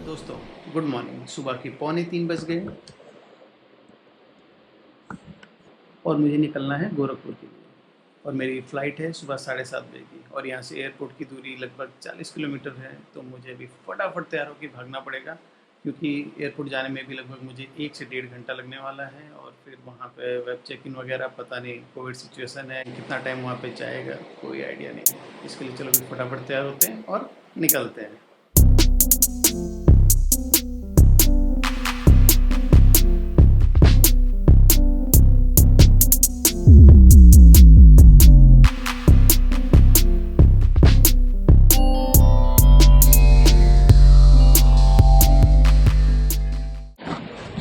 दोस्तों good morning. सुबह के 2:45 बज गए और मुझे निकलना है गोरखपुर के लिए। और मेरी फ़्लाइट है सुबह 7:30 बजे की और यहाँ से एयरपोर्ट की दूरी लगभग 40 किलोमीटर है। तो मुझे अभी फटाफट तैयार होकर भागना पड़ेगा, क्योंकि एयरपोर्ट जाने में भी लगभग मुझे 1 से 1.5 घंटा लगने वाला है। और फिर वहाँ पे वेब चेक इन वगैरह, पता नहीं कोविड सिचुएशन है, कितना टाइम वहाँ पे जाएगा कोई आइडिया नहीं है। इसके लिए चलो अभी फटाफट तैयार होते हैं और निकलते हैं।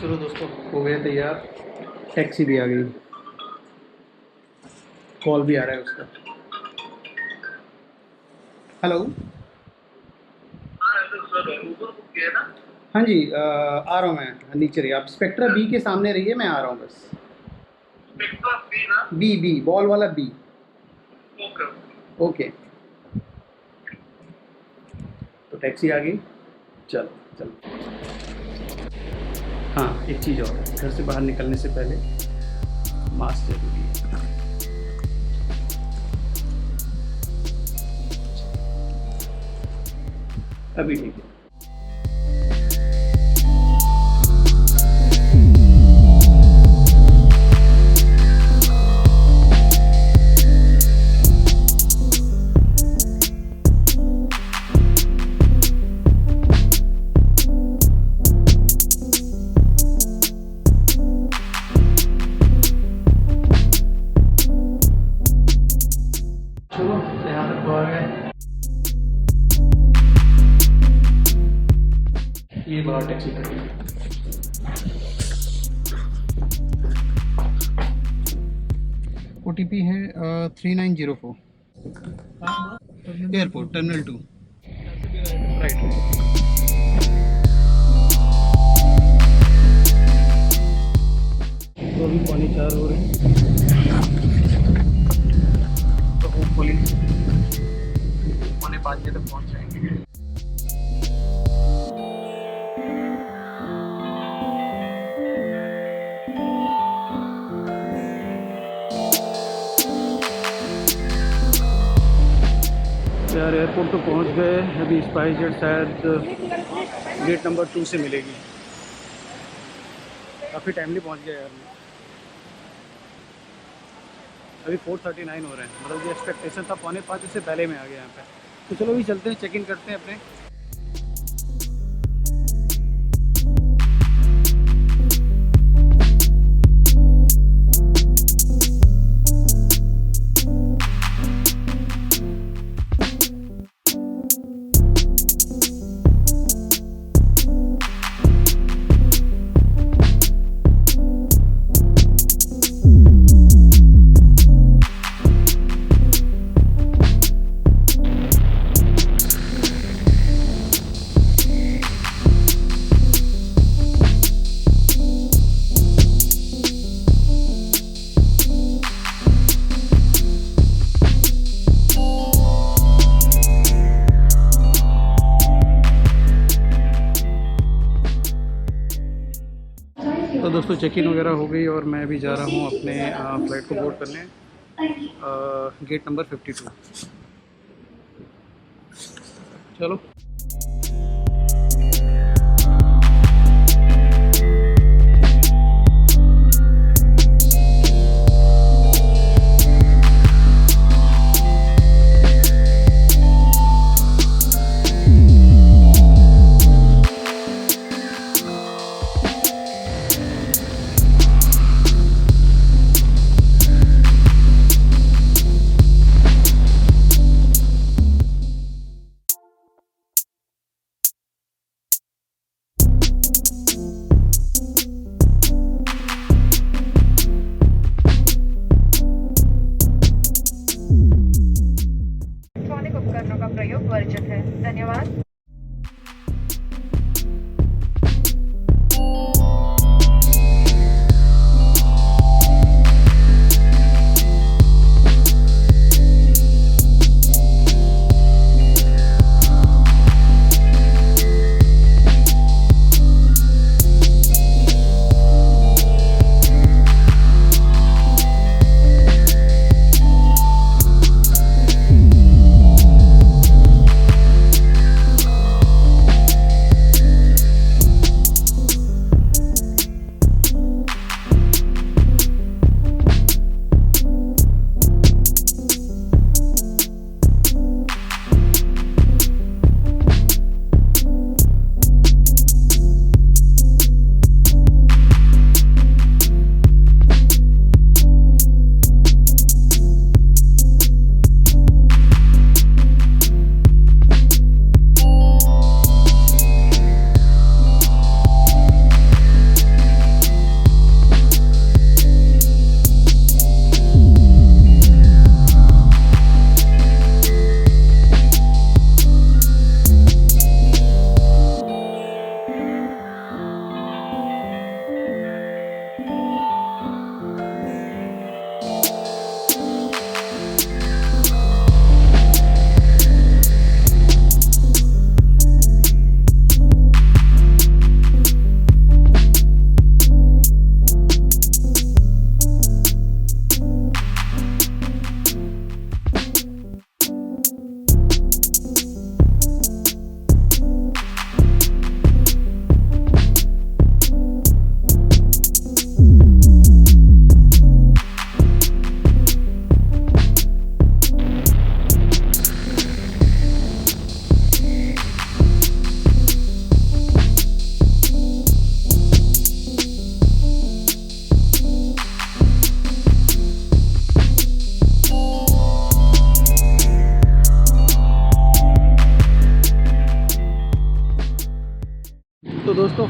चलो दोस्तों, हो गए तैयार। टैक्सी भी आ गई, कॉल भी आ रहा है उसका। हेलो। हाँ जी, आ रहा हूँ मैं नीचे रहिए। आप स्पेक्ट्रा बी के सामने रहिए, मैं आ रहा हूँ बस। स्पेक्ट्रा बी ना? बी बी बॉल वाला बी। ओके। ओके, तो टैक्सी आ गई। चलो चलो। हाँ, एक चीज़ और, घर से बाहर निकलने से पहले मास्क जरूरी है। अभी ठीक है। चलो यहाँ तक पहुँच गए। ये बाहर टैक्सी खड़ी है। OTP है 3904। Airport terminal 2 right. तो अभी 3:45 हो रहे हैं, तो होपफुली 4:45 बजे तक पहुँच जाएंगे। यार एयरपोर्ट तो पहुंच गए। अभी स्पाइसजेट शायद गेट नंबर 2 से मिलेगी। काफ़ी टाइमली पहुंच गया यार। अभी 4:39 हो रहे हैं, मतलब जो एक्सपेक्टेशन था 4:45, उससे पहले में आ गया यहाँ पे। तो चलो अभी चलते हैं, चेक इन करते हैं अपने। तो दोस्तों चेक इन वगैरह हो गई और मैं अभी जा रहा हूँ अपने फ़्लाइट को बोर्ड करने, गेट नंबर 52। चलो।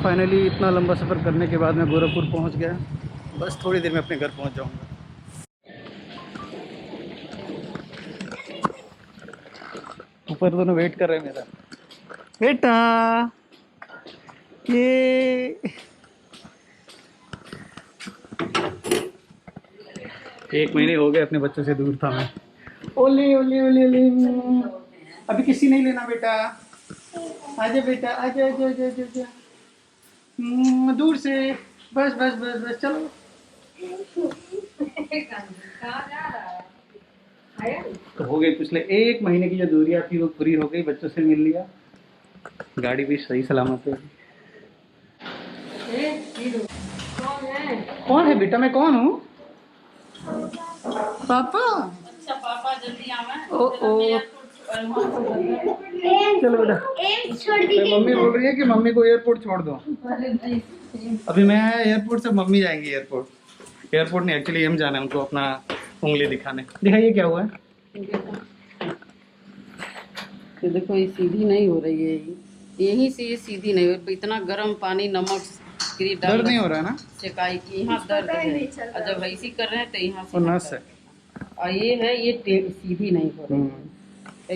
फाइनली इतना लंबा सफ़र करने के बाद मैं गोरखपुर पहुंच गया। बस थोड़ी देर में अपने घर पहुंच जाऊंगा। ऊपर दोनों वेट कर रहे हैं मेरा। बेटा ये 1 महीने हो गए अपने बच्चों से दूर था मैं। ओले ओले ओले ओले। अभी किसी नहीं लेना बेटा। आजा बेटा आजा आजा आजा आजा आजा। दूर से। बस बस बस बस चलो। तो हो गई पिछले 1 महीने की जो दूरियां थी वो पूरी हो गई। बच्चों से मिल लिया। गाड़ी भी सही सलामत है। कौन है बेटा? मैं कौन हूँ? पापा। अच्छा पापा जल्दी आवे। ओ ओ चलो बेटा। मम्मी बोल रही है कि मम्मी को एयरपोर्ट छोड़ दो। अभी मैं एयरपोर्ट से मम्मी जाएंगी एयरपोर्ट। एयरपोर्ट नहीं, एक्चुअली हम जाना है उनको अपना उंगली दिखाने। दिखाइए क्या हुआ है। तो देखो ये सीधी नहीं हो रही है, यहीं से ये सीधी नहीं हो रही। इतना गर्म पानी नमक दर्द नहीं हो रहा है ना? सिकाई की यहाँ दर्द है, और जब ऐसी कर रहे हैं तो यहाँ से नस है। और ये है ये सीधी नहीं हो रही है,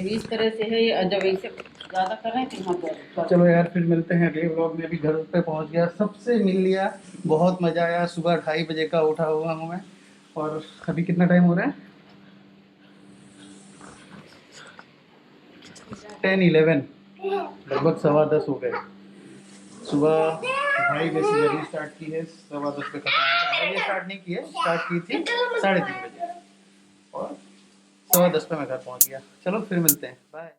इस तरह से है ये। जब ऐसे ज्यादा कर रहे हैं तो यहाँ दर्द। चलो यार फिर मिलते हैं अगले व्लॉग में। अभी घर पे पहुंच गया, सबसे मिल लिया, बहुत मजा आया। सुबह 2:30 बजे का उठा हुआ हूँ मैं। और अभी कितना टाइम हो रहा है? 10-11, लगभग 10:15 हो गए। सुबह 2:30 बजे से जर्नी स्टार्ट की है, 10:15 पे खत्म है। 2:30 स्टार्ट नहीं की है, स्टार्ट की थी 3:30 बजे और 10:15 पे मैं घर पहुंच गया। चलो फिर मिलते हैं, बाय।